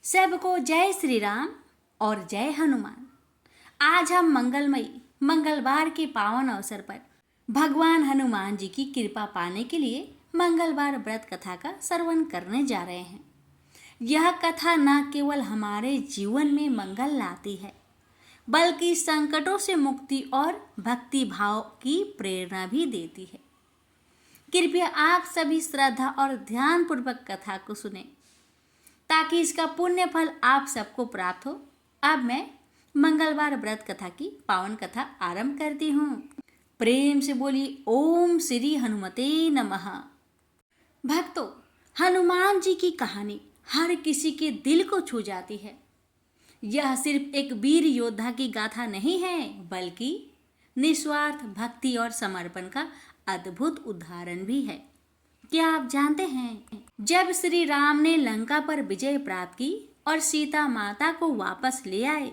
सबको जय श्री राम और जय हनुमान। आज हम मंगलमयी मंगलवार के पावन अवसर पर भगवान हनुमान जी की कृपा पाने के लिए मंगलवार व्रत कथा का श्रवण करने जा रहे हैं। यह कथा न केवल हमारे जीवन में मंगल लाती है, बल्कि संकटों से मुक्ति और भक्ति भाव की प्रेरणा भी देती है। कृपया आप सभी श्रद्धा और ध्यान पूर्वक कथा को सुने ताकि इसका पुण्य फल आप सबको प्राप्त हो। अब मैं मंगलवार व्रत कथा की पावन कथा आरंभ करती हूँ। प्रेम से बोलिए ओम श्री हनुमते नमः। भक्तों, हनुमान जी की कहानी हर किसी के दिल को छू जाती है। यह सिर्फ एक वीर योद्धा की गाथा नहीं है, बल्कि निस्वार्थ भक्ति और समर्पण का अद्भुत उदाहरण भी है। क्या आप जानते हैं, जब श्री राम ने लंका पर विजय प्राप्त की और सीता माता को वापस ले आए,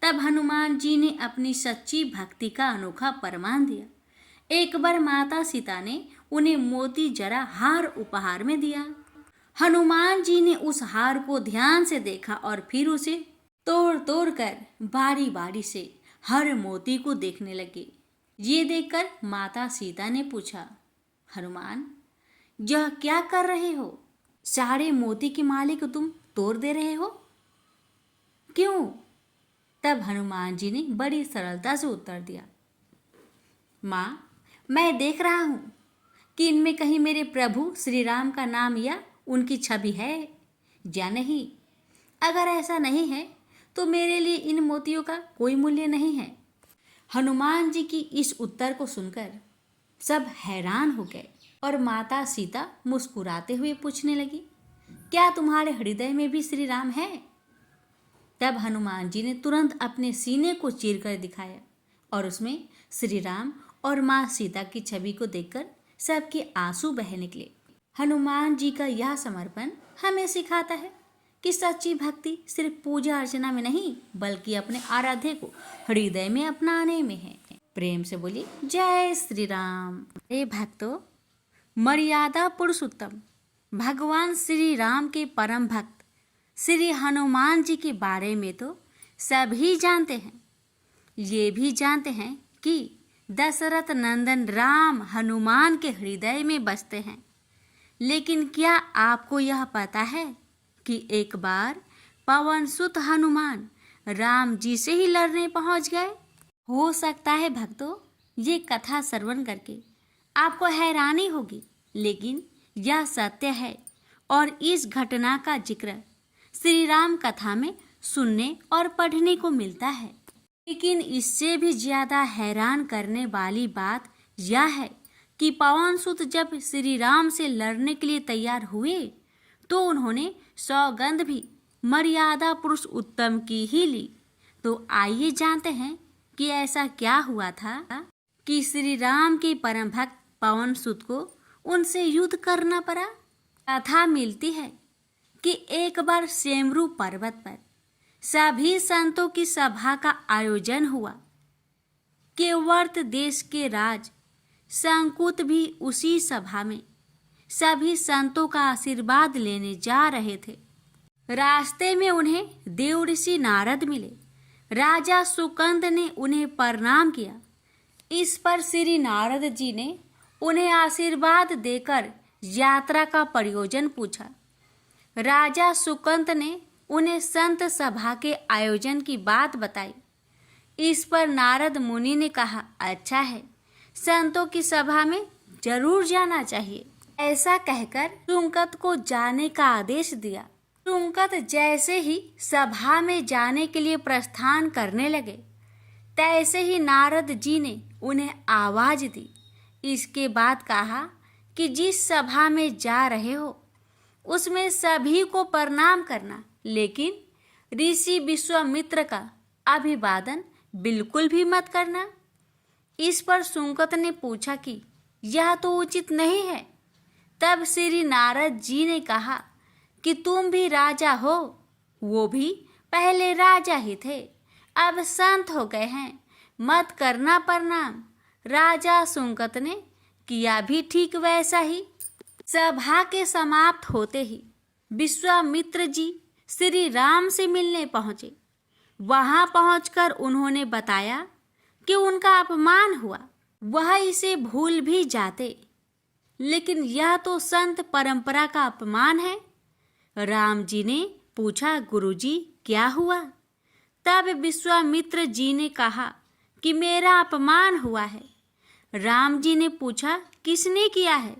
तब हनुमान जी ने अपनी सच्ची भक्ति का अनोखा प्रमाण दिया। एक बार माता सीता ने उन्हें मोती जरा हार उपहार में दिया। हनुमान जी ने उस हार को ध्यान से देखा और फिर उसे तोड़ तोड़ कर बारी बारी से हर मोती को देखने लगे। ये देखकर माता सीता ने पूछा, हनुमान, यह क्या कर रहे हो? सारे मोती की माले को तुम तोड़ दे रहे हो, क्यों? तब हनुमान जी ने बड़ी सरलता से उत्तर दिया, माँ, मैं देख रहा हूँ कि इनमें कहीं मेरे प्रभु श्री राम का नाम या उनकी छवि है या नहीं। अगर ऐसा नहीं है तो मेरे लिए इन मोतियों का कोई मूल्य नहीं है। हनुमान जी की इस उत्तर को सुनकर सब हैरान हो गए और माता सीता मुस्कुराते हुए पूछने लगी, क्या तुम्हारे हृदय में भी श्री राम है? तब हनुमान जी ने तुरंत अपने सीने को चीरकर दिखाया और उसमें श्री राम और माँ सीता की छवि को देखकर सबके आंसू बह निकले। हनुमान जी का यह समर्पण हमें सिखाता है कि सच्ची भक्ति सिर्फ पूजा अर्चना में नहीं, बल्कि अपने आराध्य को हृदय में अपनाने में है। प्रेम से बोलिए जय श्री राम। हे भक्तों, मर्यादा पुरुषोत्तम भगवान श्री राम के परम भक्त श्री हनुमान जी के बारे में तो सभी जानते हैं। ये भी जानते हैं कि दशरथ नंदन राम हनुमान के हृदय में बसते हैं। लेकिन क्या आपको यह पता है कि एक बार पवन सुत हनुमान राम जी से ही लड़ने पहुंच गए? हो सकता है भक्तों, ये कथा श्रवण करके आपको हैरानी होगी, लेकिन यह सत्य है और इस घटना का जिक्र श्री राम कथा में सुनने और पढ़ने को मिलता है। लेकिन इससे भी ज्यादा हैरान करने वाली बात यह है कि पवन सुत जब श्री राम से लड़ने के लिए तैयार हुए तो उन्होंने सौगंध भी मर्यादा पुरुष उत्तम की ही ली। तो आइए जानते हैं कि ऐसा क्या हुआ था कि श्री राम के परम भक्त पवन सुत को उनसे युद्ध करना पड़ा। कथा मिलती है कि एक बार सेमरू पर्वत पर सभी संतों की सभा का आयोजन हुआ। केवर्त देश के राज संकुत भी उसी सभा में सभी संतों का आशीर्वाद लेने जा रहे थे। रास्ते में उन्हें देव ऋषि नारद मिले। राजा सुकंद ने उन्हें प्रणाम किया। इस पर श्री नारद जी ने उन्हें आशीर्वाद देकर यात्रा का प्रयोजन पूछा। राजा सुकंद ने उन्हें संत सभा के आयोजन की बात बताई। इस पर नारद मुनि ने कहा, अच्छा है, संतों की सभा में जरूर जाना चाहिए। ऐसा कहकर सुकंद को जाने का आदेश दिया। सुकंद जैसे ही सभा में जाने के लिए प्रस्थान करने लगे, तैसे ही नारद जी ने उन्हें आवाज दी। इसके बाद कहा कि जिस सभा में जा रहे हो उसमें सभी को प्रणाम करना, लेकिन ऋषि विश्वामित्र का अभिवादन बिल्कुल भी मत करना। इस पर सुकंद ने पूछा कि यह तो उचित नहीं है। तब श्री नारद जी ने कहा कि तुम भी राजा हो, वो भी पहले राजा ही थे, अब संत हो गए हैं, मत करना प्रणाम। राजा सुकंद ने किया भी ठीक वैसा ही। सभा के समाप्त होते ही विश्वामित्र जी श्री राम से मिलने पहुंचे। वहां पहुंचकर उन्होंने बताया कि उनका अपमान हुआ। वह इसे भूल भी जाते, लेकिन यह तो संत परंपरा का अपमान है। राम जी ने पूछा, गुरुजी क्या हुआ? तब विश्वामित्र जी ने कहा कि मेरा अपमान हुआ है। राम जी ने पूछा, किसने किया है?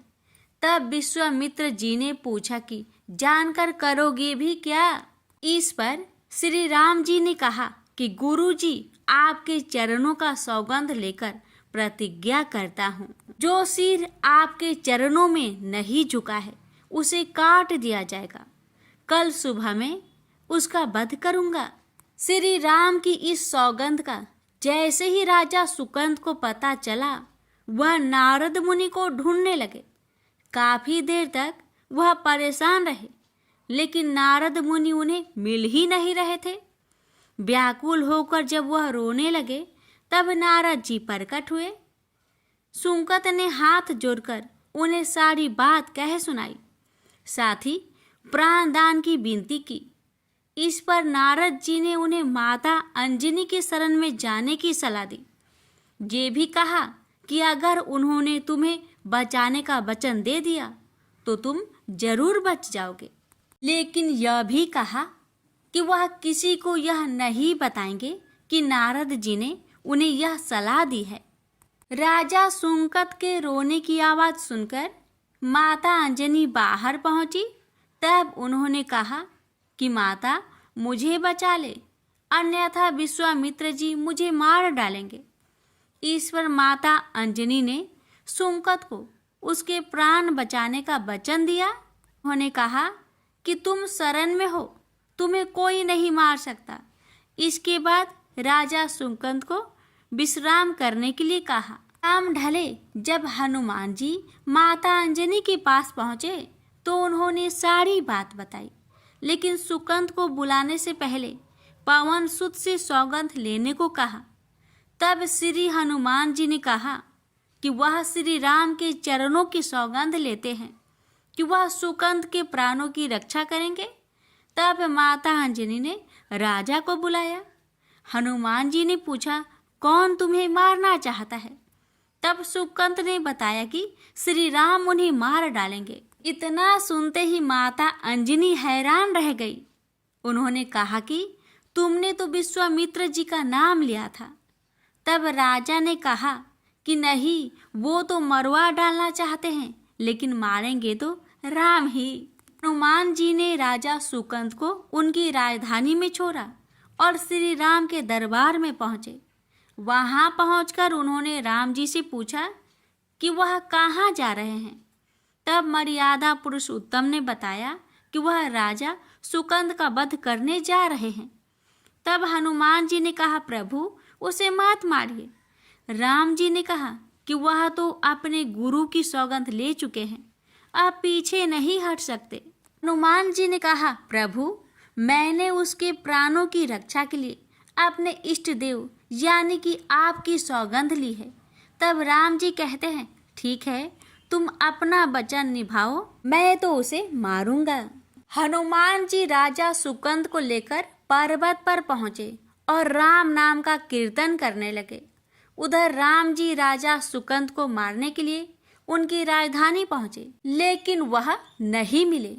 तब विश्वामित्र जी ने पूछा कि जानकर करोगे भी क्या? इस पर श्री राम जी ने कहा कि गुरुजी, आपके चरणों का सौगंध लेकर प्रतिज्ञा करता हूँ, जो सिर आपके चरणों में नहीं झुका है उसे काट दिया जाएगा। कल सुबह में उसका वध करूंगा। श्री राम की इस सौगंध का जैसे ही राजा सुकंद को पता चला, वह नारद मुनि को ढूंढने लगे। काफी देर तक वह परेशान रहे, लेकिन नारद मुनि उन्हें मिल ही नहीं रहे थे। व्याकुल होकर जब वह रोने लगे, तब नारद जी प्रकट हुए। सुकंद ने हाथ जोड़कर उन्हें सारी बात कह सुनाई, साथ ही प्राण दान की विनती की। इस पर नारद जी ने उन्हें माता अंजनी की शरण में जाने की सलाह दी। ये भी कहा कि अगर उन्होंने तुम्हें बचाने का वचन दे दिया तो तुम जरूर बच जाओगे, लेकिन यह भी कहा कि वह किसी को यह नहीं बताएंगे कि नारद जी ने उन्हें यह सलाह दी है। राजा सुकंद के रोने की आवाज सुनकर माता अंजनी बाहर पहुंची। तब उन्होंने कहा कि माता, मुझे बचा ले, अन्यथा विश्वामित्र जी मुझे मार डालेंगे। इस पर माता अंजनी ने सुकंद को उसके प्राण बचाने का वचन दिया। उन्होंने कहा कि तुम शरण में हो, तुम्हें कोई नहीं मार सकता। इसके बाद राजा सुकंद को विश्राम करने के लिए कहा। शाम ढले जब हनुमान जी माता अंजनी के पास पहुंचे तो उन्होंने सारी बात बताई, लेकिन सुकंद को बुलाने से पहले पवन सुत से सौगंध लेने को कहा। तब श्री हनुमान जी ने कहा कि वह श्री राम के चरणों की सौगंध लेते हैं कि वह सुकंद के प्राणों की रक्षा करेंगे। तब माता अंजनी ने राजा को बुलाया। हनुमान जी ने पूछा, कौन तुम्हें मारना चाहता है? तब सुकंद ने बताया कि श्री राम उन्हें मार डालेंगे। इतना सुनते ही माता अंजनी हैरान रह गई। उन्होंने कहा कि तुमने तो विश्वामित्र जी का नाम लिया था। तब राजा ने कहा कि नहीं, वो तो मरवा डालना चाहते हैं, लेकिन मारेंगे तो राम ही। हनुमान जी ने राजा सुकंद को उनकी राजधानी में छोड़ा और श्री राम के दरबार में पहुंचे। वहां पहुंचकर उन्होंने राम जी से पूछा कि वह कहाँ जा रहे हैं। तब मर्यादा पुरुषोत्तम ने बताया कि वह राजा सुकंद का वध करने जा रहे हैं। तब हनुमान जी ने कहा, प्रभु उसे मत मारिए। राम जी ने कहा कि वह तो अपने गुरु की सौगंध ले चुके हैं, अब पीछे नहीं हट सकते। हनुमान जी ने कहा, प्रभु मैंने उसके प्राणों की रक्षा के लिए अपने इष्ट देव यानी कि आपकी सौगंध ली है। तब राम जी कहते हैं, ठीक है, तुम अपना वचन निभाओ, मैं तो उसे मारूंगा। हनुमान जी राजा सुकंद को लेकर पर्वत पर पहुंचे और राम नाम का कीर्तन करने लगे। उधर राम जी राजा सुकंद को मारने के लिए उनकी राजधानी पहुंचे, लेकिन वह नहीं मिले।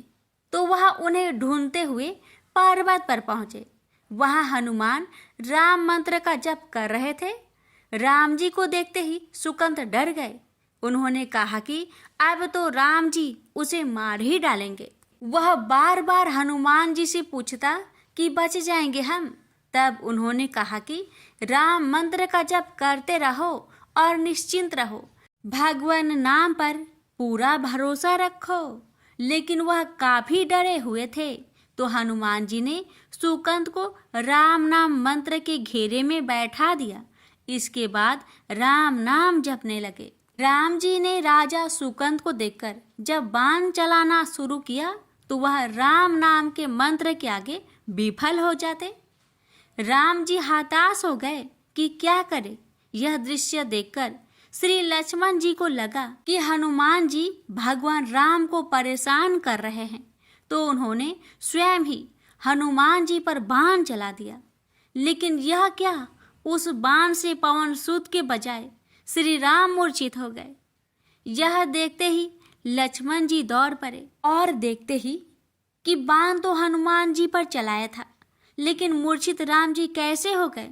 तो वह उन्हें ढूंढते हुए पर्वत पर पहुंचे। वहां हनुमान राम मंत्र का जप कर रहे थे। राम जी को देखते ही सुकंद डर गए। उन्होंने कहा कि अब तो राम जी उसे मार ही डालेंगे। वह बार बार हनुमान जी से पूछता कि बच जाएंगे हम। तब उन्होंने कहा कि राम मंत्र का जप करते रहो और निश्चिंत रहो, भगवान नाम पर पूरा भरोसा रखो। लेकिन वह काफी डरे हुए थे, तो हनुमान जी ने सुकंद को राम नाम मंत्र के घेरे में बैठा दिया। इसके बाद राम नाम जपने लगे। राम जी ने राजा सुकंद को देखकर जब बाण चलाना शुरू किया तो वह राम नाम के मंत्र के आगे विफल हो जाते। राम जी हताश हो गए कि क्या करे। यह दृश्य देखकर श्री लक्ष्मण जी को लगा कि हनुमान जी भगवान राम को परेशान कर रहे हैं, तो उन्होंने स्वयं ही हनुमान जी पर बाण चला दिया। लेकिन यह क्या, उस बाण से पवन सूत के बजाय श्री राम मूर्छित हो गए। यह देखते ही लक्ष्मण जी दौड़ पड़े और देखते ही कि बाण तो हनुमान जी पर चलाया था, लेकिन मूर्छित राम जी कैसे हो गए।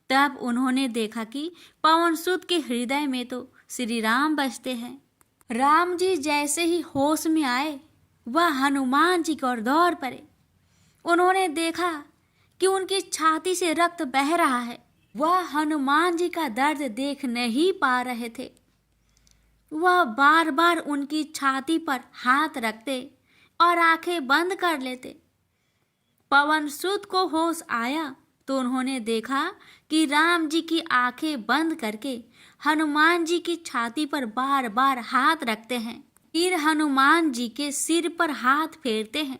तब उन्होंने देखा कि पवन सूत के हृदय में तो श्री राम बसते हैं। राम जी जैसे ही होश में आए, वह हनुमान जी की ओर दौड़ पड़े। उन्होंने देखा कि उनकी छाती से रक्त बह रहा है। वह हनुमान जी का दर्द देख नहीं पा रहे थे। वह बार बार उनकी छाती पर हाथ रखते और आंखें बंद कर लेते। पवन सूत को होश आया तो उन्होंने देखा कि राम जी की आंखें बंद करके हनुमान जी की छाती पर बार बार हाथ रखते हैं, फिर हनुमान जी के सिर पर हाथ फेरते हैं।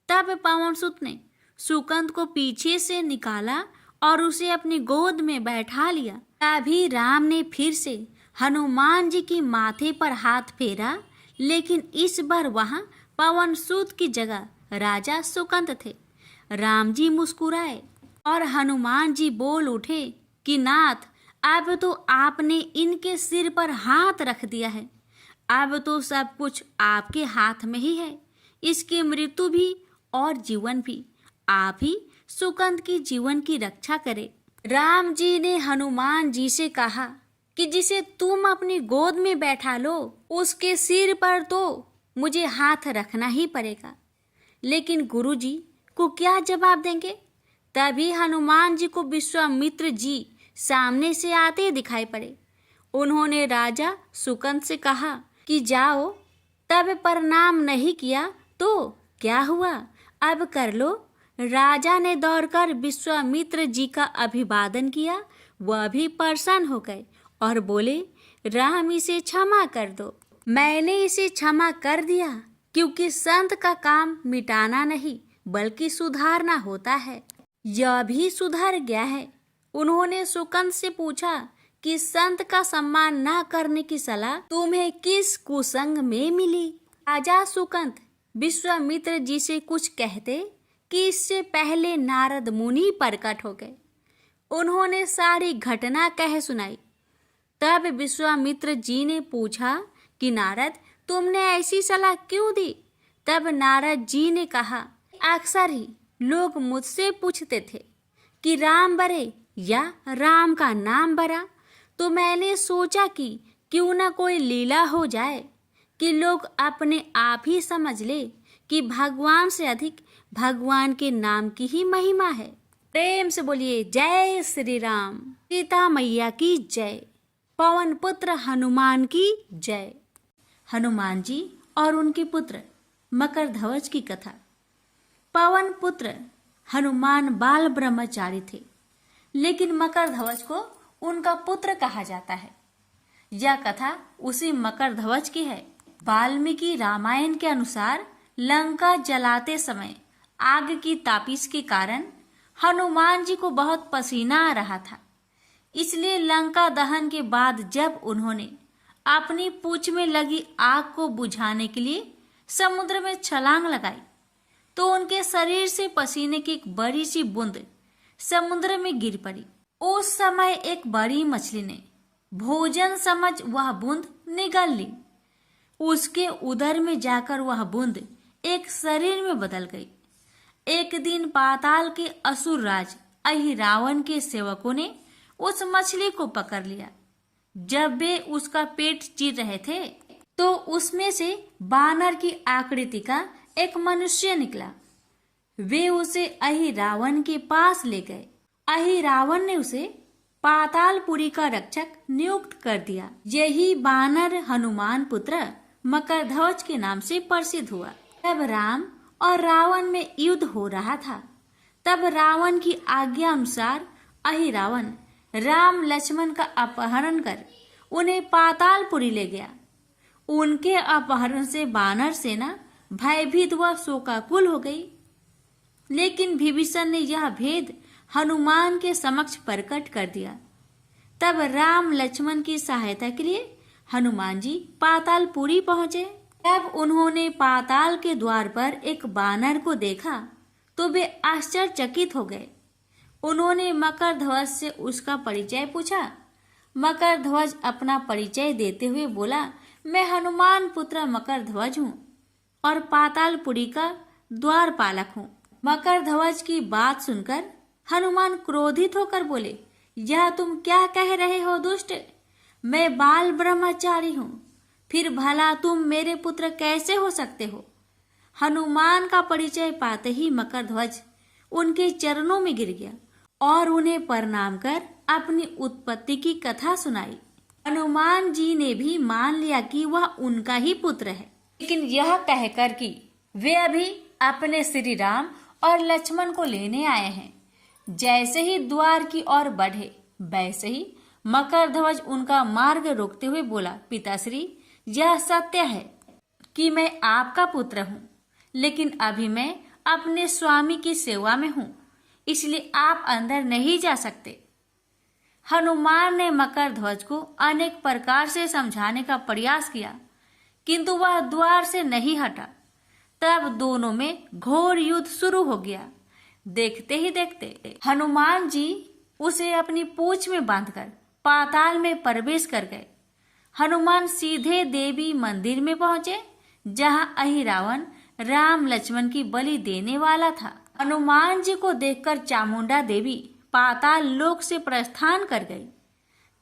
तब पवन सूत ने सुकंद को पीछे से निकाला और उसे अपनी गोद में बैठा लिया। तभी राम ने फिर से हनुमान जी की माथे पर हाथ फेरा, लेकिन इस बार वहां पवन सूत की जगह राजा सुकंद थे। राम जी मुस्कुराए और हनुमान जी बोल उठे कि नाथ, अब तो आपने इनके सिर पर हाथ रख दिया है। अब तो सब कुछ आपके हाथ में ही है। इसकी मृत्यु भी और जीवन भी आप ही सुकंद की जीवन की रक्षा करे। राम जी ने हनुमान जी से कहा कि जिसे तुम अपनी गोद में बैठा लो, उसके सिर पर तो मुझे हाथ रखना ही पड़ेगा। लेकिन गुरुजी को क्या जवाब देंगे? तभी हनुमान जी को विश्वामित्र जी सामने से आते दिखाई पड़े। उन्होंने राजा सुकंद से कहा कि जाओ, तब प्रणाम नहीं किया तो क्या हुआ, अब कर लो। राजा ने दौड़कर विश्वामित्र जी का अभिवादन किया। वह भी प्रसन्न हो गए और बोले, राम, इसे क्षमा कर दो। मैंने इसे क्षमा कर दिया, क्योंकि संत का काम मिटाना नहीं बल्कि सुधारना होता है। यह भी सुधर गया है। उन्होंने सुकंद से पूछा कि संत का सम्मान न करने की सलाह तुम्हें किस कुसंग में मिली? राजा सुकंद विश्वामित्र जी से कुछ कहते कि इससे पहले नारद मुनि प्रकट हो गए। उन्होंने सारी घटना कह सुनाई। तब विश्वामित्र जी ने पूछा कि नारद, तुमने ऐसी सलाह क्यों दी? तब नारद जी ने कहा, अक्सर ही लोग मुझसे पूछते थे कि राम बरे या राम का नाम बरा, तो मैंने सोचा कि क्यों न कोई लीला हो जाए कि लोग अपने आप ही समझ ले कि भगवान से अधिक भगवान के नाम की ही महिमा है। प्रेम से बोलिए जय श्री राम। सीता मैया की जय। पवन पुत्र हनुमान की जय। हनुमान जी और उनके पुत्र मकरध्वज की कथा। पवन पुत्र हनुमान बाल ब्रह्मचारी थे, लेकिन मकरध्वज को उनका पुत्र कहा जाता है। यह कथा उसी मकरध्वज की है। वाल्मीकि रामायण के अनुसार लंका जलाते समय आग की तापिश के कारण हनुमान जी को बहुत पसीना आ रहा था। इसलिए लंका दहन के बाद जब उन्होंने अपनी पूंछ में लगी आग को बुझाने के लिए समुद्र में छलांग लगाई, तो उनके शरीर से पसीने की एक बड़ी सी बूंद समुद्र में गिर पड़ी। उस समय एक बड़ी मछली ने भोजन समझ वह बूंद निगल ली। उसके उदर में जाकर वह बूंद एक शरीर में बदल गई। एक दिन पाताल के असुर राज अहिरावण के सेवकों ने उस मछली को पकड़ लिया। जब वे उसका पेट चीर रहे थे, तो उसमें से बानर की आकृति का एक मनुष्य निकला। वे उसे अहिरावण के पास ले गए। अहिरावण ने उसे पातालपुरी का रक्षक नियुक्त कर दिया। यही बानर हनुमान पुत्र मकरध्वज के नाम से प्रसिद्ध हुआ। तब राम और रावण में युद्ध हो रहा था। तब रावण की आज्ञा अनुसार अहिरावण राम लक्ष्मण का अपहरण कर उन्हें पातालपुरी ले गया। उनके अपहरण से वानर सेना भयभीत व शोकाकुल हो गई। लेकिन विभीषण ने यह भेद हनुमान के समक्ष प्रकट कर दिया। तब राम लक्ष्मण की सहायता के लिए हनुमान जी पातालपुरी पहुंचे। तब उन्होंने पाताल के द्वार पर एक बानर को देखा, तो वे आश्चर्यचकित हो गए। उन्होंने मकरध्वज से उसका परिचय पूछा। मकरध्वज अपना परिचय देते हुए बोला, मैं हनुमान पुत्र मकरध्वज हूँ और पातालपुरी का द्वारपालक हूँ। मकरध्वज की बात सुनकर हनुमान क्रोधित होकर बोले, यह तुम क्या कह रहे हो दुष्ट? मैं बाल ब्रह्मचारी हूँ, फिर भला तुम मेरे पुत्र कैसे हो सकते हो? हनुमान का परिचय पाते ही मकरध्वज उनके चरणों में गिर गया और उन्हें प्रणाम कर अपनी उत्पत्ति की कथा सुनाई। हनुमान जी ने भी मान लिया कि वह उनका ही पुत्र है, लेकिन यह कहकर कि वे अभी अपने श्री राम और लक्ष्मण को लेने आए हैं। जैसे ही द्वार की ओर बढ़े, वैसे ही मकरध्वज उनका मार्ग रोकते हुए बोला, पिताश्री, यह सत्य है कि मैं आपका पुत्र हूँ, लेकिन अभी मैं अपने स्वामी की सेवा में हूँ, इसलिए आप अंदर नहीं जा सकते। हनुमान ने मकरध्वज को अनेक प्रकार से समझाने का प्रयास किया, किंतु वह द्वार से नहीं हटा। तब दोनों में घोर युद्ध शुरू हो गया। देखते ही देखते हनुमान जी उसे अपनी पूंछ में बांधकर पाताल में प्रवेश कर गए। हनुमान सीधे देवी मंदिर में पहुंचे, जहां अहिरावण राम लक्ष्मण की बलि देने वाला था। हनुमान जी को देखकर चामुंडा देवी पाताल लोक से प्रस्थान कर गई।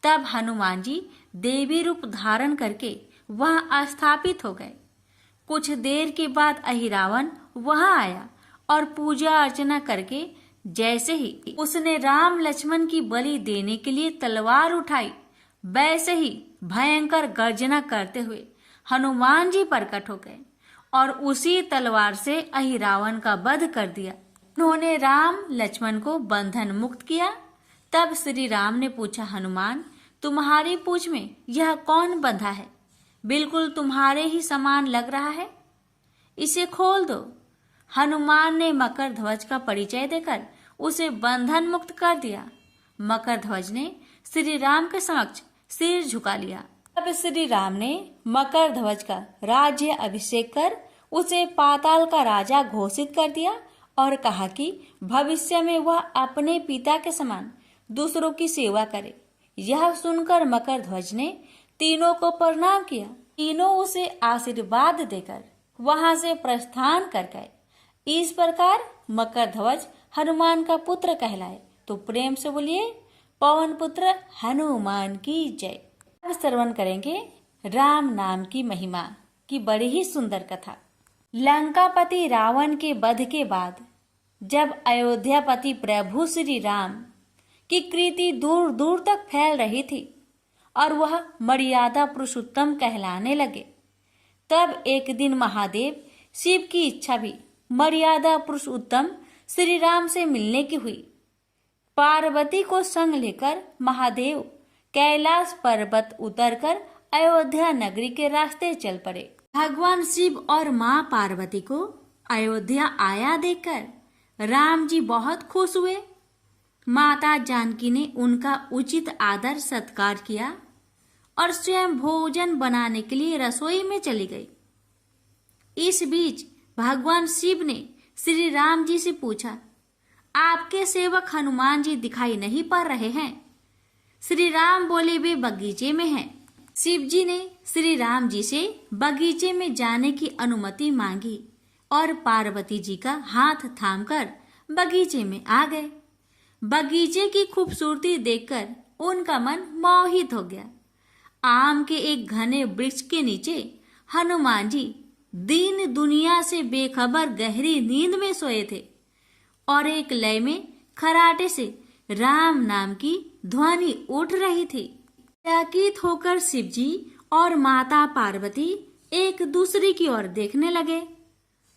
तब हनुमान जी देवी रूप धारण करके वहां स्थापित हो गए। कुछ देर के बाद अहिरावण वहां आया और पूजा अर्चना करके जैसे ही उसने राम लक्ष्मण की बलि देने के लिए तलवार उठाई, वैसे ही भयंकर गर्जना करते हुए हनुमान जी प्रकट हो गए और उसी तलवार से अहिरावण का वध कर दिया। उन्होंने राम लक्ष्मण को बंधन मुक्त किया। तब श्री राम ने पूछा, हनुमान, तुम्हारी पूंछ में यह कौन बंधा है? बिल्कुल तुम्हारे ही समान लग रहा है, इसे खोल दो। हनुमान ने मकरध्वज का परिचय देकर उसे बंधन मुक्त कर दिया। मकरध्वज ने श्री राम के समक्ष सिर झुका लिया। तब श्री राम ने मकरध्वज का राज्य अभिषेक कर उसे पाताल का राजा घोषित कर दिया और कहा कि भविष्य में वह अपने पिता के समान दूसरों की सेवा करे। यह सुनकर मकरध्वज ने तीनों को प्रणाम किया। तीनों उसे आशीर्वाद देकर वहां से प्रस्थान कर गए। इस प्रकार मकरध्वज हनुमान का पुत्र कहलाए। तो प्रेम से बोलिए, पवन पुत्र हनुमान की जय। अब श्रवण करेंगे राम नाम की महिमा की बड़ी ही सुंदर कथा। लंकापति रावण के वध के बाद जब अयोध्यापति प्रभु श्री राम की कीर्ति दूर दूर तक फैल रही थी और वह मर्यादा पुरुषोत्तम कहलाने लगे, तब एक दिन महादेव शिव की इच्छा भी मर्यादा पुरुषोत्तम श्री राम से मिलने की हुई। पार्वती को संग लेकर महादेव कैलाश पर्वत उतरकर अयोध्या नगरी के रास्ते चल पड़े। भगवान शिव और माँ पार्वती को अयोध्या आया देखकर राम जी बहुत खुश हुए। माता जानकी ने उनका उचित आदर सत्कार किया और स्वयं भोजन बनाने के लिए रसोई में चली गई। इस बीच भगवान शिव ने श्री राम जी से पूछा, आपके सेवक हनुमान जी दिखाई नहीं पड़ रहे हैं? श्री राम बोले, वे बगीचे में हैं। शिव जी ने श्री राम जी से बगीचे में जाने की अनुमति मांगी और पार्वती जी का हाथ थामकर बगीचे में आ गए। बगीचे की खूबसूरती देखकर उनका मन मोहित हो गया। आम के एक घने वृक्ष के नीचे हनुमान जी दीन दुनिया से बेखबर गहरी नींद में सोए थे और एक लय में खराटे से राम नाम की ध्वनि उठ रही थी। चकित होकर शिव जी और माता पार्वती एक दूसरे की ओर देखने लगे।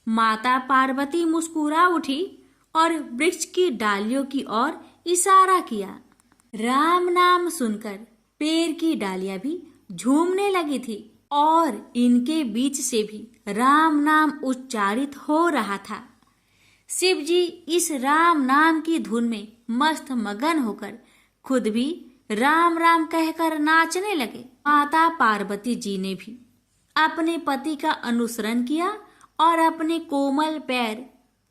माता पार्वती मुस्कुरा उठी और वृक्ष की डालियों की ओर इशारा किया। राम नाम सुनकर पेड़ की डालियां भी झूमने लगी थी और इनके बीच से भी राम नाम उच्चारित हो रहा था। शिव जी इस राम नाम की धुन में मस्त मगन होकर खुद भी राम राम कहकर नाचने लगे। माता पार्वती जी ने भी अपने पति का अनुसरण किया और अपने कोमल पैर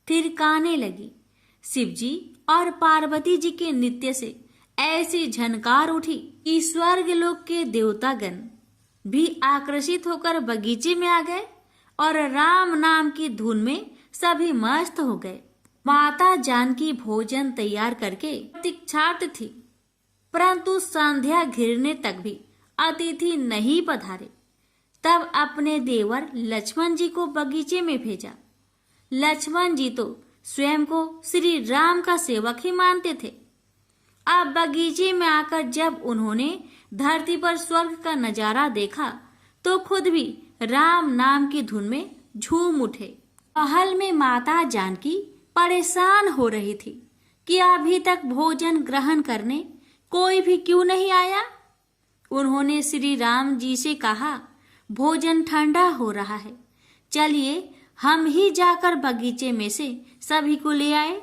थिरकाने लगी। शिवजी और पार्वती जी के नृत्य से ऐसी झनकार उठी कि स्वर्गलोक के देवतागण भी आकर्षित होकर बगीचे में आ गए और राम नाम की धुन में सभी मस्त हो गए। माता जानकी भोजन तैयार करके प्रतीक्षार्थ थी, परंतु संध्या घिरने तक भी अतिथि नहीं पधारे। तब अपने देवर लक्ष्मण जी को बगीचे में भेजा। लक्ष्मण जी तो स्वयं को श्री राम का सेवक ही मानते थे। अब बगीचे में आकर जब उन्होंने धरती पर स्वर्ग का नजारा देखा तो खुद भी राम नाम की धुन में झूम उठे। महल में माता जानकी परेशान हो रही थी कि अभी तक भोजन ग्रहण करने कोई भी क्यों नहीं आया। उन्होंने श्री राम जी से कहा, भोजन ठंडा हो रहा है, चलिए हम ही जाकर बगीचे में से सभी को ले आए।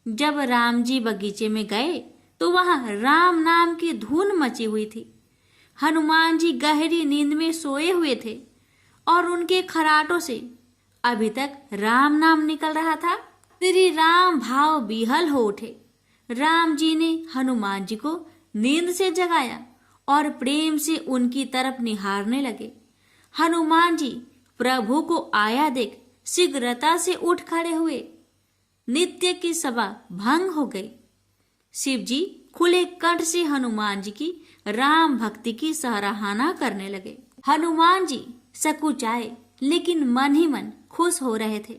जब राम जी बगीचे में गए तो वहां राम नाम की धुन मची हुई थी। हनुमान जी गहरी नींद में सोए हुए थे और उनके खराटों से अभी तक राम नाम निकल रहा था। श्री राम भाव विहल हो उठे। राम जी ने हनुमान जी को नींद से जगाया और प्रेम से उनकी तरफ निहारने लगे। हनुमान जी प्रभु को आया देख शीघ्रता से उठ खड़े हुए। नित्य की सभा भंग हो गई। शिव जी खुले कंठ से हनुमान जी की राम भक्ति की सराहना करने लगे। हनुमान जी सकुचाए लेकिन मन ही मन खुश हो रहे थे।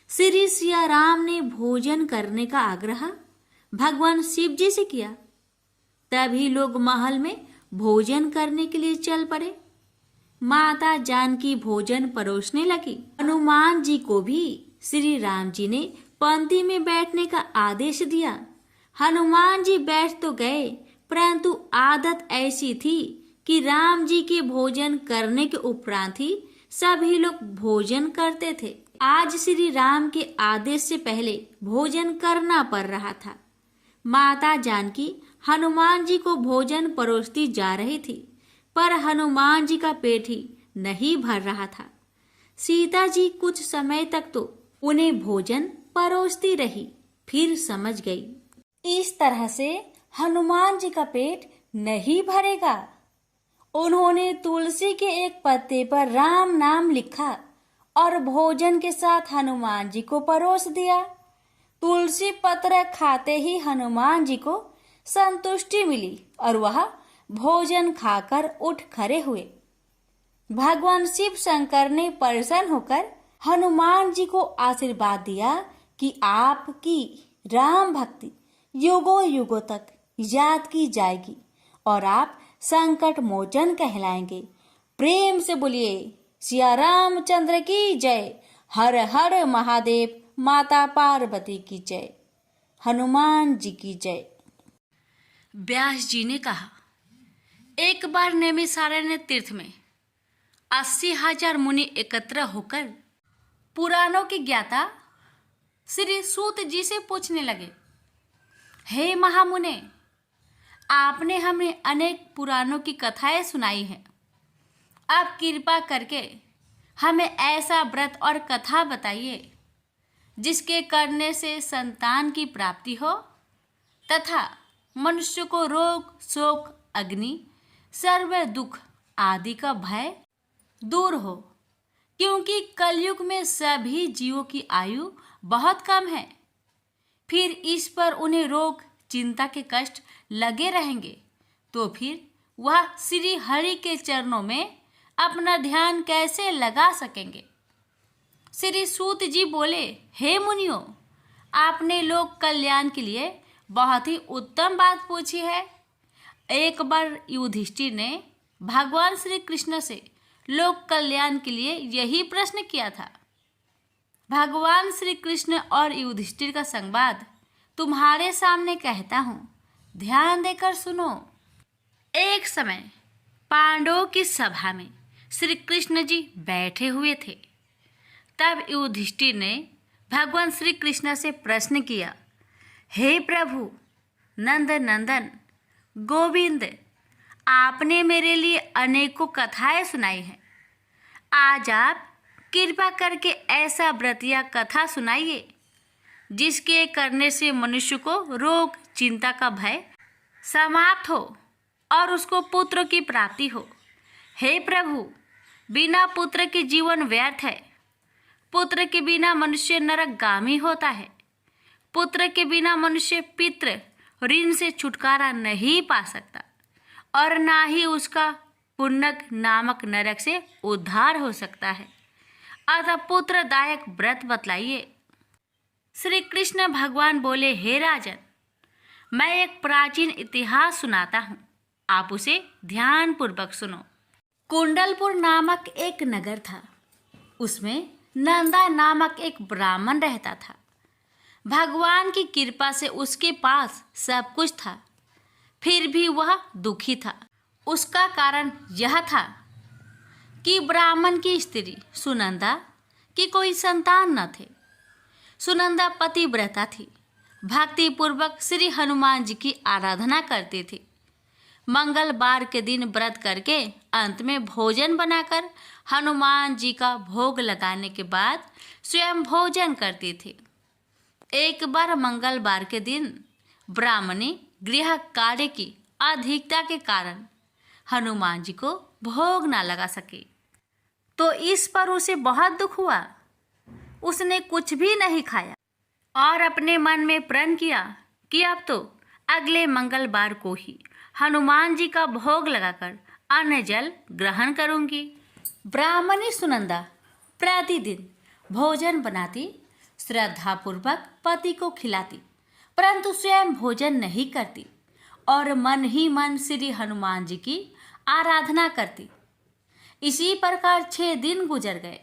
श्री सिया राम ने भोजन करने का आग्रह भगवान शिव जी से किया। तभी लोग महल में भोजन करने के लिए चल पड़े। माता जानकी भोजन परोसने लगी। हनुमान जी को भी श्री राम जी ने पंक्ति में बैठने का आदेश दिया। हनुमान जी बैठ तो गए, परंतु आदत ऐसी थी कि राम जी के भोजन करने के उपरांत ही सभी लोग भोजन करते थे। आज श्री राम के आदेश से पहले भोजन करना पड़ रहा था। माता जानकी हनुमान जी को भोजन परोसती जा रही थी, पर हनुमान जी का पेट ही नहीं भर रहा था। सीता जी कुछ समय तक तो उन्हें भोजन परोसती रही, फिर समझ गई इस तरह से हनुमान जी का पेट नहीं भरेगा। उन्होंने तुलसी के एक पत्ते पर राम नाम लिखा और भोजन के साथ हनुमान जी को परोस दिया। तुलसी पत्र खाते ही हनुमान जी को संतुष्टि मिली और वह भोजन खाकर उठ खड़े हुए। भगवान शिव शंकर ने प्रसन्न होकर हनुमान जी को आशीर्वाद दिया कि आपकी राम भक्ति युगों युगों तक याद की जाएगी और आप संकट मोचन कहलाएंगे। प्रेम से बोलिए सिया रामचंद्र की जय। हर हर महादेव। माता पार्वती की जय। हनुमान जी की जय। व्यास जी ने कहा, एक बार नैमिषारण्य तीर्थ में 80,000 मुनि एकत्र होकर पुराणों के ज्ञाता श्री सूत जी से पूछने लगे, हे महामुने, आपने हमें अनेक पुराणों की कथाएं सुनाई हैं। आप कृपा करके हमें ऐसा व्रत और कथा बताइए जिसके करने से संतान की प्राप्ति हो तथा मनुष्य को रोग शोक अग्नि सर्व दुख आदि का भय दूर हो, क्योंकि कलयुग में सभी जीवों की आयु बहुत कम है। फिर इस पर उन्हें रोग चिंता के कष्ट लगे रहेंगे तो फिर वह श्री हरि के चरणों में अपना ध्यान कैसे लगा सकेंगे। श्री सूत जी बोले, हे मुनियों, आपने लोक कल्याण के लिए बहुत ही उत्तम बात पूछी है। एक बार युधिष्ठिर ने भगवान श्री कृष्ण से लोक कल्याण के लिए यही प्रश्न किया था। भगवान श्री कृष्ण और युधिष्ठिर का संवाद तुम्हारे सामने कहता हूँ, ध्यान देकर सुनो। एक समय पांडवों की सभा में श्री कृष्ण जी बैठे हुए थे। तब युधिष्ठिर ने भगवान श्री कृष्ण से प्रश्न किया, हे प्रभु नंद नंदन गोविंद, आपने मेरे लिए अनेकों कथाएं सुनाई हैं। आज आप कृपा करके ऐसा व्रत या कथा सुनाइए जिसके करने से मनुष्य को रोग चिंता का भय समाप्त हो और उसको पुत्र की प्राप्ति हो। हे प्रभु, बिना पुत्र के जीवन व्यर्थ है। पुत्र के बिना मनुष्य नरकगामी होता है। पुत्र के बिना मनुष्य पितृ ऋण से छुटकारा नहीं पा सकता और ना ही उसका पुण्यक नामक नरक से उद्धार हो सकता है। अतः पुत्रदायक व्रत बतलाइए। श्री कृष्ण भगवान बोले, हे राजन, मैं एक प्राचीन इतिहास सुनाता हूँ, आप उसे ध्यान पूर्वक सुनो। कुंडलपुर नामक एक नगर था। उसमें नंदा नामक एक ब्राह्मण रहता था। भगवान की कृपा से उसके पास सब कुछ था, फिर भी वह दुखी था। उसका कारण यह था कि ब्राह्मण की स्त्री सुनंदा की कोई संतान न थे। सुनंदा पतिव्रता थी, भक्तिपूर्वक श्री हनुमान जी की आराधना करती थी। मंगलवार के दिन व्रत करके अंत में भोजन बनाकर हनुमान जी का भोग लगाने के बाद स्वयं भोजन करती थी। एक बार मंगलवार के दिन ब्राह्मणी गृह कार्य की अधिकता के कारण हनुमान जी को भोग ना लगा सके, तो इस पर उसे बहुत दुख हुआ। उसने कुछ भी नहीं खाया और अपने मन में प्रण किया कि अब तो अगले मंगलवार को ही हनुमान जी का भोग लगाकर अन्न जल ग्रहण करूंगी। ब्राह्मणी सुनंदा प्रतिदिन भोजन बनाती, श्रद्धापूर्वक पति को खिलाती, परंतु स्वयं भोजन नहीं करती और मन ही मन श्री हनुमान जी की आराधना करती। इसी प्रकार 6 दिन गुजर गए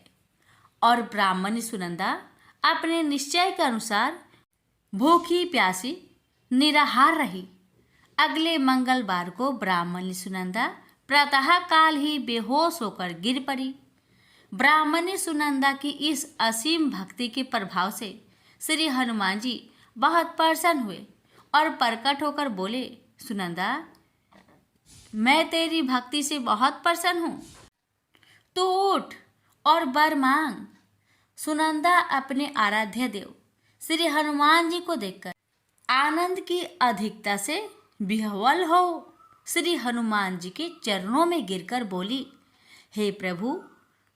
और ब्राह्मणी सुनंदा अपने निश्चय के अनुसार भूखी प्यासी निराहार रही। अगले मंगलवार को ब्राह्मणी सुनंदा प्रातः काल ही बेहोश होकर गिर पड़ी। ब्राह्मणी सुनंदा की इस असीम भक्ति के प्रभाव से श्री हनुमान जी बहुत प्रसन्न हुए और प्रकट होकर बोले, सुनंदा, मैं तेरी भक्ति से बहुत प्रसन्न हूँ, तू उठ और वर मांग। सुनंदा अपने आराध्य देव श्री हनुमान जी को देखकर आनंद की अधिकता से विह्वल हो श्री हनुमान जी के चरणों में गिरकर बोली, हे प्रभु,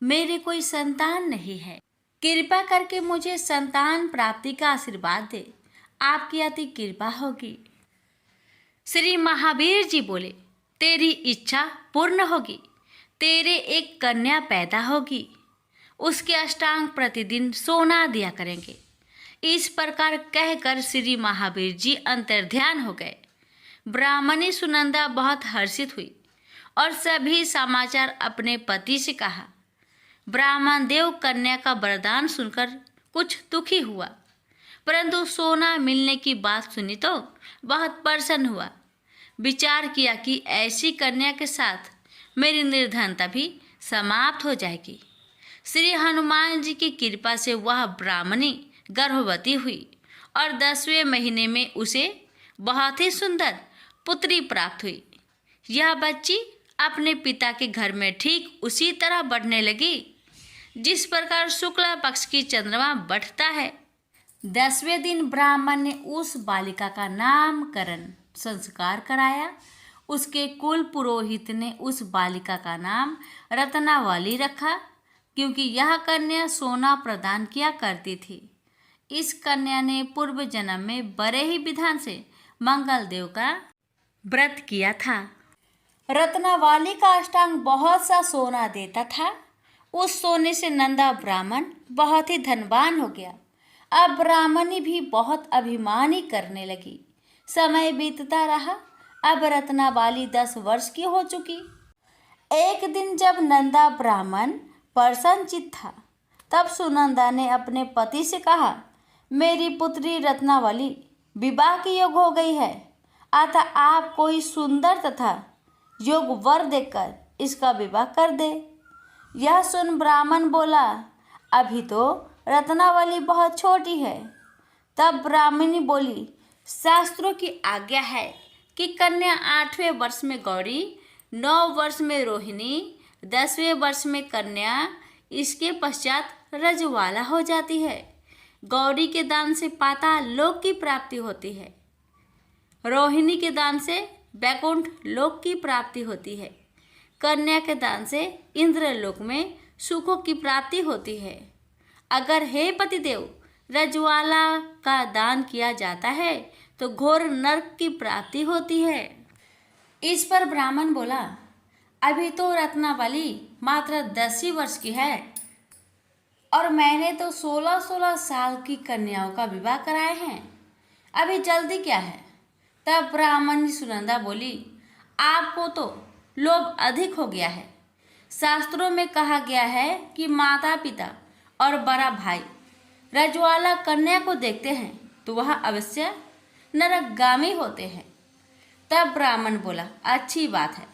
मेरे कोई संतान नहीं है, कृपा करके मुझे संतान प्राप्ति का आशीर्वाद दे, आपकी अति कृपा होगी। श्री महावीर जी बोले, तेरी इच्छा पूर्ण होगी, तेरे एक कन्या पैदा होगी, उसके अष्टांग प्रतिदिन सोना दिया करेंगे। इस प्रकार कहकर श्री महावीर जी अंतर्ध्यान हो गए। ब्राह्मणी सुनंदा बहुत हर्षित हुई और सभी समाचार अपने पति से कहा। ब्राह्मण देव कन्या का वरदान सुनकर कुछ दुखी हुआ, परंतु सोना मिलने की बात सुनी तो बहुत प्रसन्न हुआ। विचार किया कि ऐसी कन्या के साथ मेरी निर्धनता भी समाप्त हो जाएगी। श्री हनुमान जी की कृपा से वह ब्राह्मणी गर्भवती हुई और 10वें महीने में उसे बहुत ही सुंदर पुत्री प्राप्त हुई। यह बच्ची अपने पिता के घर में ठीक उसी तरह बढ़ने लगी जिस प्रकार शुक्ल पक्ष की चंद्रमा बढ़ता है। 10वें दिन ब्राह्मण ने उस बालिका का नामकरण संस्कार कराया। उसके कुल पुरोहित ने उस बालिका का नाम रत्नावली रखा, क्योंकि यह कन्या सोना प्रदान किया करती थी। इस कन्या ने पूर्व जन्म में बड़े ही विधान से मंगल देव का व्रत किया था। रत्नावली का अष्टांग बहुत सा सोना देता था। उस सोने से नंदा ब्राह्मण बहुत ही धनवान हो गया। अब ब्राह्मणी भी बहुत अभिमानी करने लगी। समय बीतता रहा। अब रत्नावली 10 वर्ष की हो चुकी। एक दिन जब नंदा ब्राह्मण प्रसन्नचित्त था, तब सुनंदा ने अपने पति से कहा, मेरी पुत्री रत्नावली विवाह के योग हो गई है, अतः आप कोई सुंदर तथा योग वर देकर इसका विवाह कर दे। यह सुन ब्राह्मण बोला, अभी तो रत्नावली बहुत छोटी है। तब ब्राह्मणी बोली, शास्त्रों की आज्ञा है कि कन्या 8वें वर्ष में गौरी, 9 वर्ष में रोहिणी, 10वें वर्ष में कन्या, इसके पश्चात रजवाला हो जाती है। गौरी के दान से पाताल लोक की प्राप्ति होती है। रोहिणी के दान से वैकुंठ लोक की प्राप्ति होती है। कन्या के दान से इंद्रलोक में सुखों की प्राप्ति होती है। अगर हे पतिदेव रजवाला का दान किया जाता है तो घोर नरक की प्राप्ति होती है। इस पर ब्राह्मण बोला, अभी तो रत्नावली मात्र 10 ही वर्ष की है और मैंने तो 16-16 साल की कन्याओं का विवाह कराए हैं, अभी जल्दी क्या है। तब ब्राह्मण सुनंदा बोली, आपको तो लोभ अधिक हो गया है। शास्त्रों में कहा गया है कि माता पिता और बड़ा भाई रजवाला कन्या को देखते हैं तो वह अवश्य नरकगामी होते हैं। तब ब्राह्मण बोला, अच्छी बात है,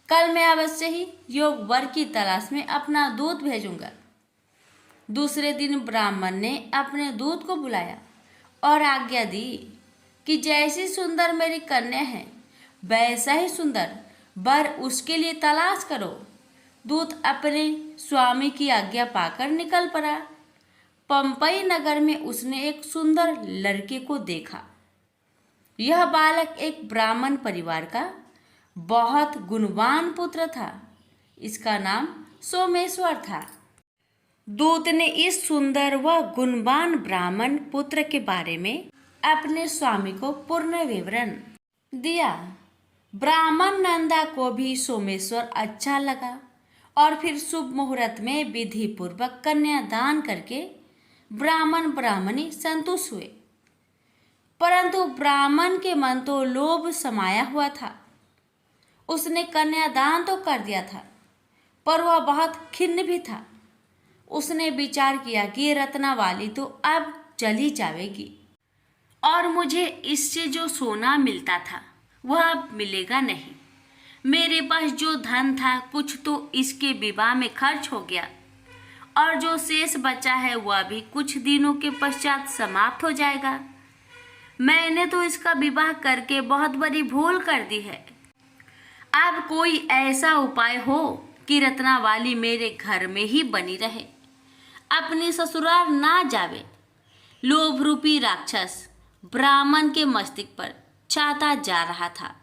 कल मैं अवश्य ही योग वर की तलाश में अपना दूत भेजूंगा। दूसरे दिन ब्राह्मण ने अपने दूत को बुलाया और आज्ञा दी कि जैसी सुंदर मेरी कन्या है वैसा ही सुंदर वर उसके लिए तलाश करो। दूत अपने स्वामी की आज्ञा पाकर निकल पड़ा। पंपई नगर में उसने एक सुंदर लड़के को देखा। यह बालक एक ब्राह्मण परिवार का बहुत गुणवान पुत्र था। इसका नाम सोमेश्वर था। दूत ने इस सुंदर व गुणवान ब्राह्मण पुत्र के बारे में अपने स्वामी को पूर्ण विवरण दिया। ब्राह्मण नंदा को भी सोमेश्वर अच्छा लगा और फिर शुभ मुहूर्त में विधि पूर्वक कन्यादान करके ब्राह्मण ब्राह्मणी संतुष्ट हुए। परंतु ब्राह्मण के मन तो लोभ समाया हुआ था। उसने कन्यादान तो कर दिया था पर वह बहुत खिन्न भी था। उसने विचार किया कि रत्नावली तो अब चली जाएगी और मुझे इससे जो सोना मिलता था वह अब मिलेगा नहीं। मेरे पास जो धन था कुछ तो इसके विवाह में खर्च हो गया और जो शेष बचा है वह भी कुछ दिनों के पश्चात समाप्त हो जाएगा। मैंने तो इसका विवाह करके बहुत बड़ी भूल कर दी है। अब कोई ऐसा उपाय हो कि रत्नावली मेरे घर में ही बनी रहे, अपनी ससुराल ना जावे। लोभ रूपी राक्षस ब्राह्मण के मस्तिष्क पर छाता जा रहा था।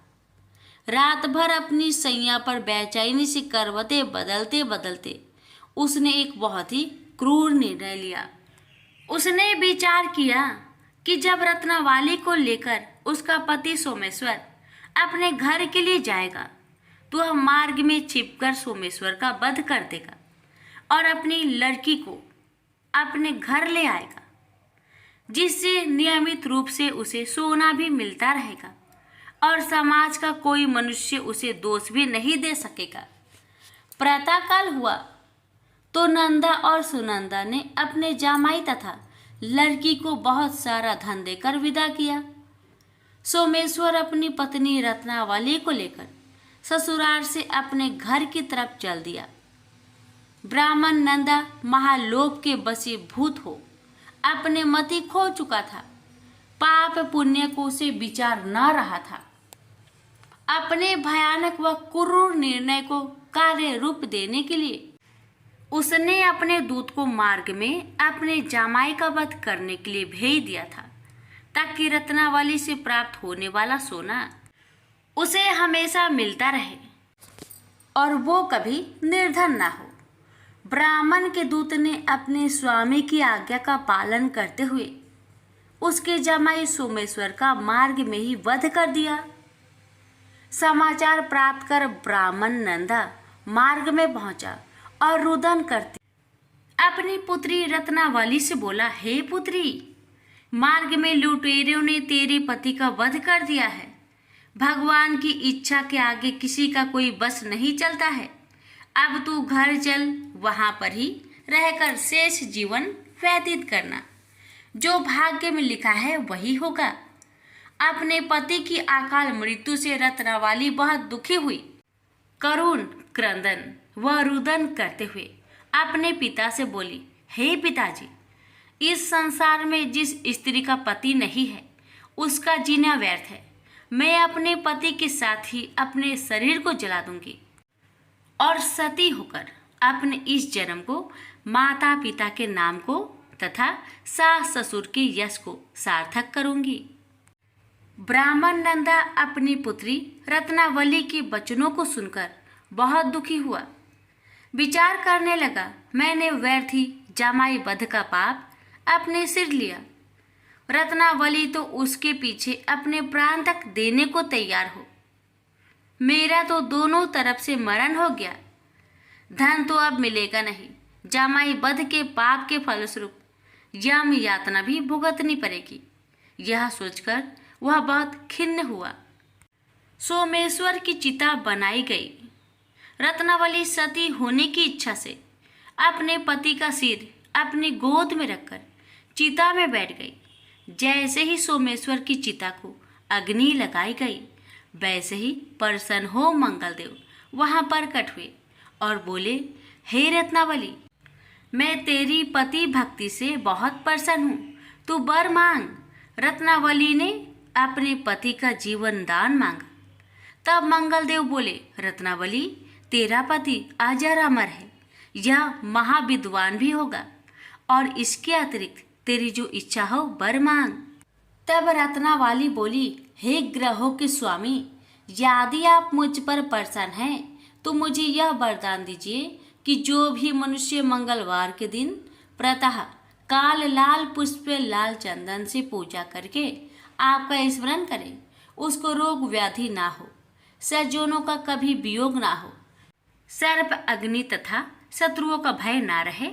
रात भर अपनी सैया पर बेचैनी से करवटें बदलते बदलते उसने एक बहुत ही क्रूर निर्णय लिया। उसने विचार किया कि जब रत्नावली को लेकर उसका पति सोमेश्वर अपने घर के लिए जाएगा तो वह मार्ग में छिपकर सोमेश्वर का वध कर देगा और अपनी लड़की को अपने घर ले आएगा, जिससे नियमित रूप से उसे सोना भी मिलता रहेगा और समाज का कोई मनुष्य उसे दोष भी नहीं दे सकेगा। प्रातःकाल हुआ तो नंदा और सुनंदा ने अपने जामाई तथा लड़की को बहुत सारा धन देकर विदा किया। सोमेश्वर अपनी पत्नी रत्नावली को लेकर ससुराल से अपने घर की तरफ चल दिया। ब्राह्मण नंदा महालोभ के वशीभूत हो अपने मति खो चुका था। पाप पुण्य को उसे विचार न रहा था। अपने भयानक व क्रूर निर्णय को कार्य रूप देने के लिए उसने अपने दूत को मार्ग में अपने जामाई का वध करने के लिए भेज दिया था, ताकि रत्नावली से प्राप्त होने वाला सोना उसे हमेशा मिलता रहे और वो कभी निर्धन ना हो। ब्राह्मण के दूत ने अपने स्वामी की आज्ञा का पालन करते हुए उसके जमाई सोमेश्वर का मार्ग में ही वध कर दिया। समाचार प्राप्त कर ब्राह्मण नंदा मार्ग में पहुंचा और रुदन करते अपनी पुत्री रत्नावली से बोला, हे पुत्री, मार्ग में लुटेरों ने तेरे पति का वध कर दिया है। भगवान की इच्छा के आगे किसी का कोई बस नहीं चलता है। अब तू घर चल, वहां पर ही रहकर शेष जीवन व्यतीत करना। जो भाग्य में लिखा है वही होगा। अपने पति की अकाल मृत्यु से रत्नावली बहुत दुखी हुई। करुण क्रंदन व रुदन करते हुए अपने पिता से बोली, हे पिताजी, इस संसार में जिस स्त्री का पति नहीं है उसका जीना व्यर्थ है। मैं अपने पति के साथ ही अपने शरीर को जला दूंगी और सती होकर अपने इस जन्म को माता पिता के नाम को तथा सास ससुर के यश को सार्थक करूंगी। ब्राह्मण नंदा अपनी पुत्री रत्नावली के वचनों को सुनकर बहुत दुखी हुआ। विचार करने लगा, मैंने व्यर्थी जमाई वध का पाप अपने सिर लिया। रत्नावली तो उसके पीछे अपने प्राण तक देने को तैयार हो। मेरा तो दोनों तरफ से मरण हो गया। धन तो अब मिलेगा नहीं। जमाई वध के पाप के फलस्वरूप यम यातना भी भुगतनी पड़ेगी। यह सोचकर वह बहुत खिन्न हुआ। सोमेश्वर की चिता बनाई गई। रत्नावली सती होने की इच्छा से अपने पति का सिर अपनी गोद में रखकर चिता में बैठ गई। जैसे ही सोमेश्वर की चिता को अग्नि लगाई गई, वैसे ही प्रसन्न हो मंगलदेव वहां प्रकट हुए और बोले, हे रत्नावली, मैं तेरी पति भक्ति से बहुत प्रसन्न हूँ, तू वर मांग। रत्नावली ने अपने पति का जीवन दान मांगा। तब मंगलदेव बोले, रत्नावली, तेरा पति अजर अमर है, यह महाविद्वान भी होगा, और इसके अतिरिक्त तेरी जो इच्छा हो वर मांग। तब रत्नावली बोली, हे ग्रहों के स्वामी, यदि आप मुझ पर प्रसन्न हैं तो मुझे यह वरदान दीजिए कि जो भी मनुष्य मंगलवार के दिन प्रातः काल लाल पुष्प लाल चंदन से पूजा करके आपका स्मरण करे, उसको रोग व्याधि ना हो, सज्जनों का कभी वियोग ना हो, सर्प अग्नि तथा शत्रुओं का भय ना रहे।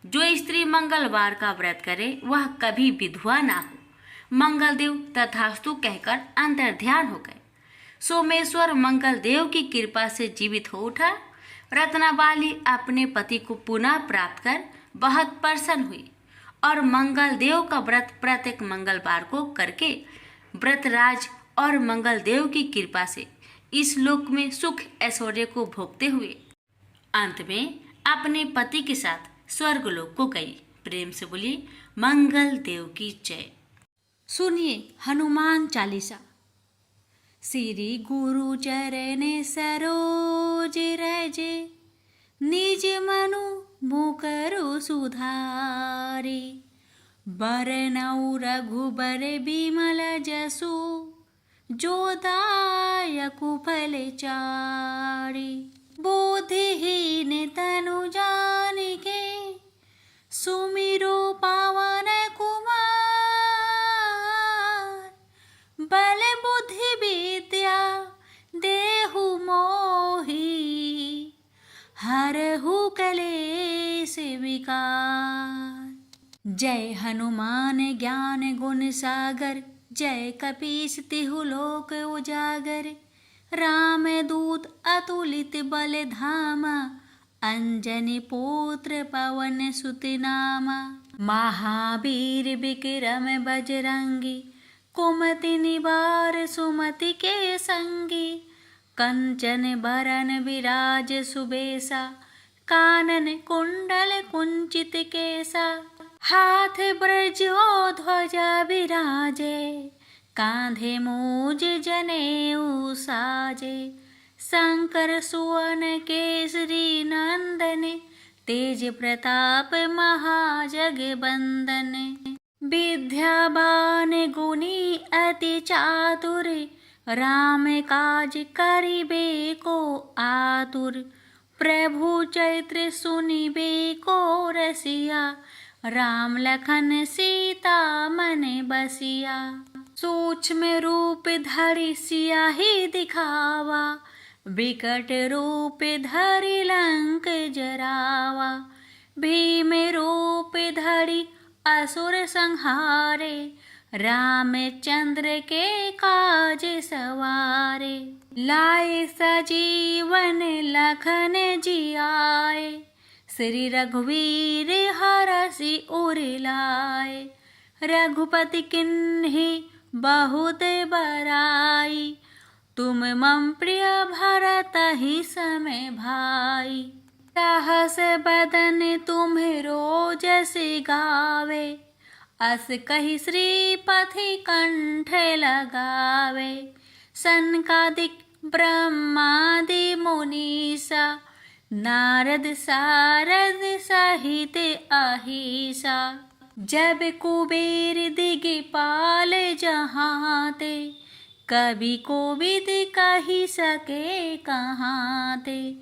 जो स्त्री मंगलवार का व्रत करे वह कभी विधवा ना हो। मंगलदेव तथास्तु कहकर अंतर्ध्यान हो गए। सोमेश्वर मंगलदेव की कृपा से जीवित हो उठा। रत्नावली अपने पति को पुनः प्राप्त कर बहुत प्रसन्न हुई और मंगलदेव का व्रत प्रत्येक मंगलवार को करके व्रतराज और मंगलदेव की कृपा से इस लोक में सुख ऐश्वर्य को भोगते हुए अंत में अपने पति के साथ स्वर्गलोक को गई। प्रेम से बोली मंगल देव की जय। सुनिए हनुमान चालीसा। श्री गुरु चरण सरोज रजे, निज मनु मुकरु सुधारे। बरनउ रघुबर बिमल जसु, जो दायकु फल चारि। बुद्धिहीन तनु जानिके, सुमिरो पावन कुमार। बल बुद्धि विद्या देहु मोहि, हरहु कलेश विकार। जय हनुमान ज्ञान गुण सागर, जय कपीस तिहु लोक उजागर। राम दूत अतुलित बल धामा, अंजनी पुत्र पवन सुत नामा। महावीर विक्रम बजरंगी, कुमति निवार सुमति के संगी। कंचन बरन विराज सुबेसा, कानन कुंडल कुंचित केसा। हाथ ब्रजो ध्वजा विराजे, कांधे मूज जनेऊ साजे। शंकर सुवन केसरी नंदन, तेज प्रताप महाजगबंदन। विद्यावान गुणी अति चातुर, राम काज करिबे को आतुर। प्रभु चरित्र सुनिबे को रसिया, राम लखन सीता मन बसिया। सूक्ष्म रूप धरि सियाहि दिखावा, विकट रूप धरि लंक जरावा। भीम रूप धरि असुर संहारे, रामचंद्र के काज सवारे। लाए सजीवन लखन जियाए, श्री रघुवीर हरषि उर लाए। रघुपति किन्हि बहुत बड़ाई, तुम मम प्रिय भरतहि सम भाई। सहस बदन तुम्हरो जस गावे, अस कहि श्रीपति कंठ लगावे। सनकादिक ब्रह्मादि मुनीसा, नारद सारद सहित अहिसा। जब कुबेर दिगे पाल जहाँ ते, कभी कोविद कही सके कहाँ ते।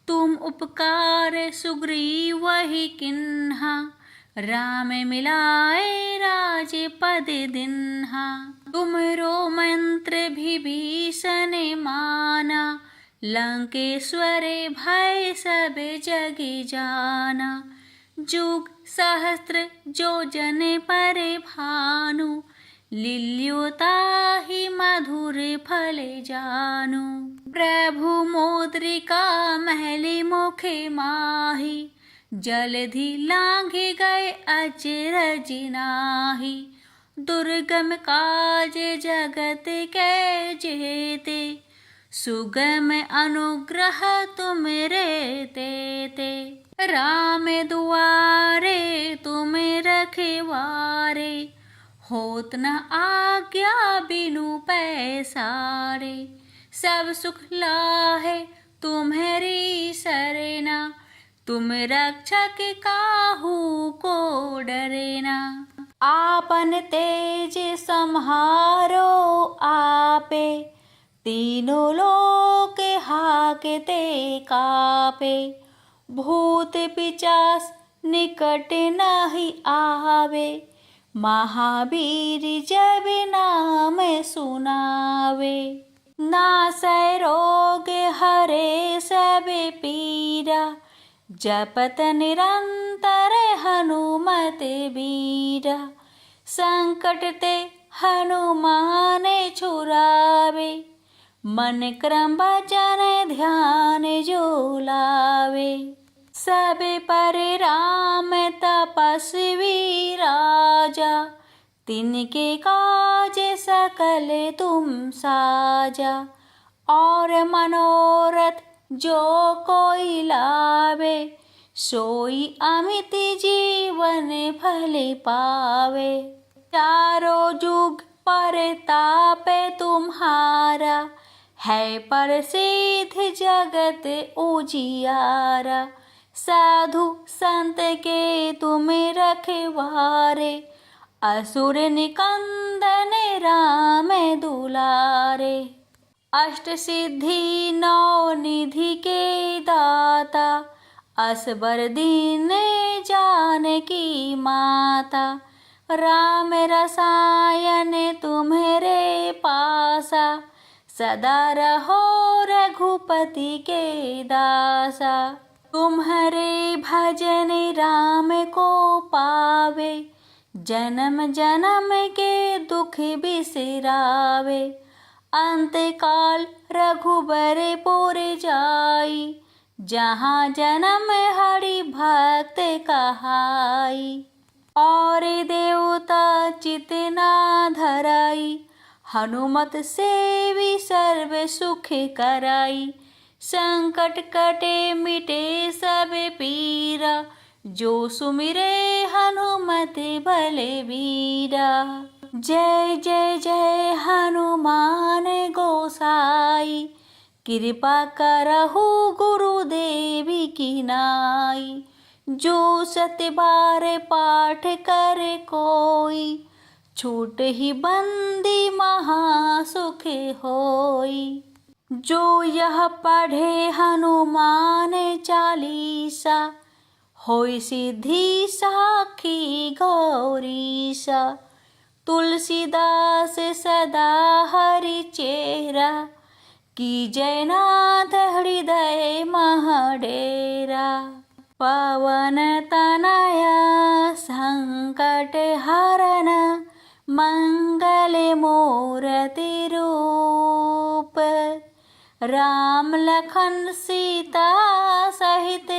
तुम उपकार सुग्रीव वही किन्हा, राम मिलाए राज पद दिन्हा। तुमरो मंत्र विभीषण माना, लंकेश्वर भय सब जग जाना। जुग सहस्त्र जो जन पर भानु, लील्योताहि मधुर फल जानु। प्रभु मुद्रिका महली मुखे माही, जलधि लांघि गए अचरज नाहि। दुर्गम काज जगत के जेते, सुगम अनुग्रह तुम रे तेते। राम दुआरे तुम रखवारे, होत न आज्ञा बिनु पैसारे। सब सुख लाहे तुम्हारी सरना, तुम रक्षक काहू को डरेना। आपन तेज सम्हारो आपे, तीनों लोक हाकते कापे। भूत पिचास निकट नहीं आवे, महावीर जब नाम सुनावे। नासै रोग हरे सब पीरा, जपत निरंतर हनुमत बीरा। संकट ते हनुमान छुड़ावे, मन क्रम वचन ध्यान जो लावे। सब पर राम तपस्वी राजा, तिनके काज सकल तुम साजा। और मनोरथ जो कोई लावे, सोई अमित जीवन फल पावे। चारों जुग परताप तुम्हारा, है प्रसिद्ध जगत उजियारा। साधु संत के तुम रखवारे, असुर निकंदन राम दुलारे। अष्ट सिद्धि नौ निधि के दाता, असबर दीन जानकी माता। राम रसायन तुम्हारे पासा, सदा रहो रघुपति के दासा। तुम्हारे भजन राम को पावे, जन्म जन्म के दुख बिसरावे। अंत काल रघुबर पुर जाई, जहाँ जन्म हरि भक्त कहाई। और देवता चितना धराई, हनुमत सेवी सर्व सुख कराई। संकट कटे मिटे सब पीरा, जो सुमिरे हनुमत बलबीरा। जय जय जय हनुमान गोसाई, कृपा करहु गुरुदेवी की नाई। जो सत बार पाठ करे कोई, छूट ही बंदी महासुख होई। जो यह पढ़े हनुमान चालीसा, होई सिद्धि साखी गौरीसा। तुलसीदास सदा हरि चेरा, की जयनाथ हृदय महडेरा। पवन तनया संकट हरन, मंगल मूर्ति रूप। राम लखन सीता सहित,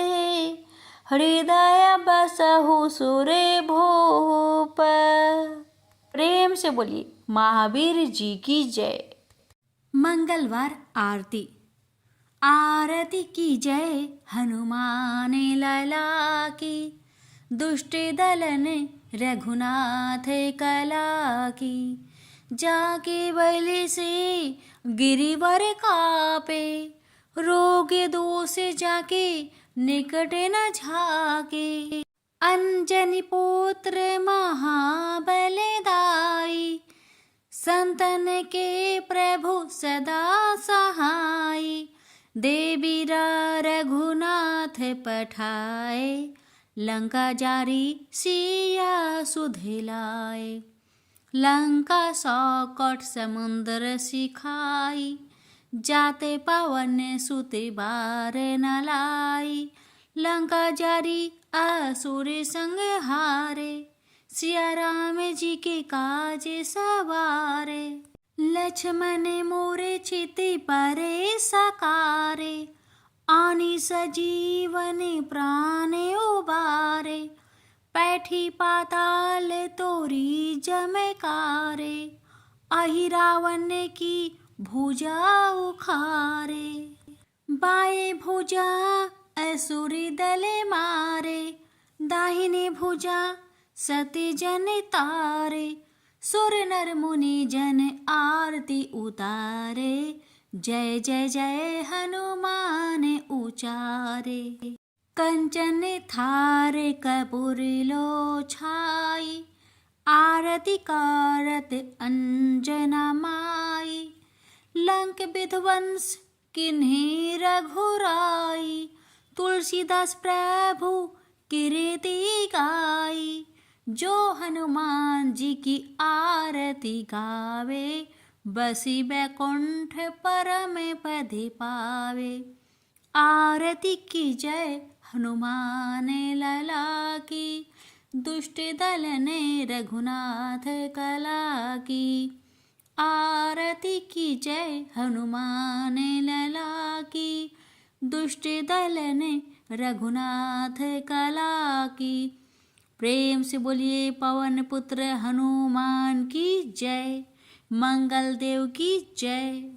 हृदय बसहु सुर भूप। प्रेम से बोलिए महावीर जी की जय। मंगलवार आरती। आरती की जय हनुमान लला की, दुष्ट दलन रघुनाथ कला की। जाके बल से गिरिवर कापे, रोग दोष जाके निकट न झाके। अंजनी पुत्र महाबलदाई, संतन के प्रभु सदा सहाय। देवीरा रघुनाथ पठाए, लंका जारी सिया सुधिलाए। लंका सौकट समुद्र सिखाई, जाते पवन सुते बार न लाई। लंका जारी असुर संग हारे, सिया राम जी के काज सवारे। लक्ष्मण मोरे चिति परे सकारे, आनी सजीवन प्राण उबारे। पैठी पाताल तोरी जमकारे, अहि रावण की भुजा उखारे। बाएं भुजा असुरी दल मारे, दाहिने भुजा सती जन तारे। सुर नर मुनि जन आरती उतारे, जय जय जय हनुमान उचारे। कंचन थार कपूर लो छाई, आरती कारत अंजना माई। लंक विध्वंस किन्हीं रघुराई, तुलसीदास प्रभु कीर्ति गाई। जो हनुमान जी की आरती गावे, बसी बैकुंठ परम पद पावे। आरती की जय हनुमान लला की, दुष्ट दल ने रघुनाथ कला की। आरती की जय हनुमान लला की, दुष्ट दल ने रघुनाथ कला की। प्रेम से बोलिए पवन पुत्र हनुमान की जय। मंगल देव की जय।